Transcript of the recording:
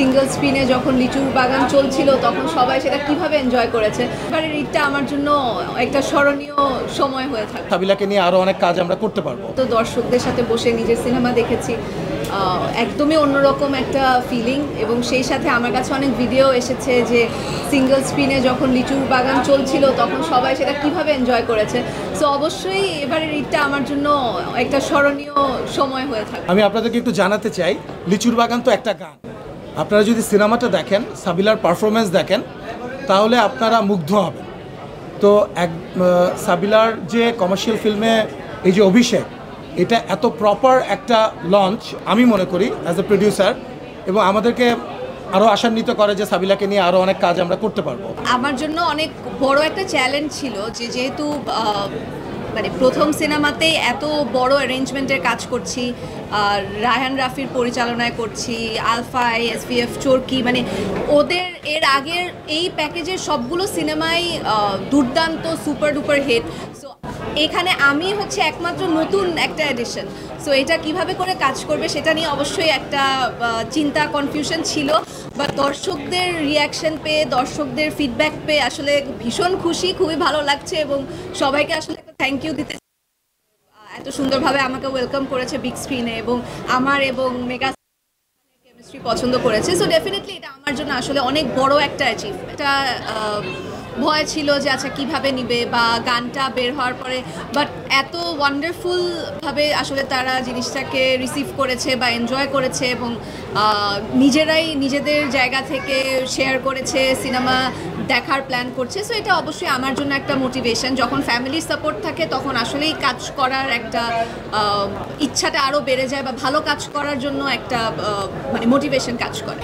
Single স্ক্রিনে যখন লিচুর বাগান চলছিল তখন সবাই সেটা কিভাবে এনজয় করেছে। এবারের ঈদটা আমার জন্য একটা স্মরণীয় সময় হয়ে থাকে। সাবিলাকে নিয়ে আরও অনেক কাজ আমরা করতে পারবো। তো দর্শকদের সাথে বসে নিজের সিনেমা দেখেছি, একদমই অন্যরকম একটা ফিলিং। এবং সেই সাথে আমার কাছে অনেক ভিডিও এসেছে যে সিঙ্গেল স্ক্রিনে যখন লিচুর বাগান চলছিল তখন সবাই সেটা কিভাবে এনজয় করেছে। সো অবশ্যই এবারের ঈদটা আমার জন্য একটা স্মরণীয় সময় হয়ে থাকে। আমি আপনাদেরকে একটু জানাতে চাই, লিচুর বাগান তো একটা গান। আপনারা যদি সিনেমাটা দেখেন, সাবিলার পারফরমেন্স দেখেন, তাহলে আপনারা মুগ্ধ হবেন। তো সাবিলার যে কমার্শিয়াল ফিল্মে এই যে অভিষেক, এটা এত প্রপার একটা লঞ্চ আমি মনে করি অ্যাজ এ প্রডিউসার, এবং আমাদেরকে আরও আশান্বিত করে যে সাবিলাকে নিয়ে আরও অনেক কাজ আমরা করতে পারবো। আমার জন্য অনেক বড় একটা চ্যালেঞ্জ ছিল যে যেহেতু মানে প্রথম সিনেমাতেই এত বড় অ্যারেঞ্জমেন্টের কাজ করছি, রায়হান রাফির পরিচালনায় করছি, আলফা এসভিএফ চরকি, মানে ওদের এর আগের এই প্যাকেজের সবগুলো সিনেমাই দুর্দান্ত সুপার ডুপার হিট। সো এখানে আমি হচ্ছে একমাত্র নতুন একটা এডিশন। সো এটা কিভাবে করে কাজ করবে সেটা নিয়ে অবশ্যই একটা চিন্তা, কনফিউশন ছিল। বা দর্শকদের রিয়াকশন পেয়ে, দর্শকদের ফিডব্যাক পেয়ে আসলে ভীষণ খুশি, খুবই ভালো লাগছে। এবং সবাইকে আসলে একটা থ্যাংক ইউ দিতে, এত সুন্দরভাবে আমাকে ওয়েলকাম করেছে বিগ স্ক্রিনে, এবং আমার এবং মেগা কেমিস্ট্রি পছন্দ করেছে। সো ডেফিনেটলি এটা আমার জন্য আসলে অনেক বড় একটা অ্যাচিভমেন্ট। এটা ভয় ছিল যে আচ্ছা কীভাবে নিবে বা গানটা বের হওয়ার পরে, বাট এত ওয়ান্ডারফুলভাবে আসলে তারা জিনিসটাকে রিসিভ করেছে বা এনজয় করেছে, এবং নিজেরাই নিজেদের জায়গা থেকে শেয়ার করেছে, সিনেমা দেখার প্ল্যান করছে। সো এটা অবশ্যই আমার জন্য একটা মোটিভেশন। যখন ফ্যামিলির সাপোর্ট থাকে তখন আসলেই কাজ করার একটা ইচ্ছাটা আরও বেড়ে যায়, বা ভালো কাজ করার জন্য একটা মানে মোটিভেশন কাজ করে।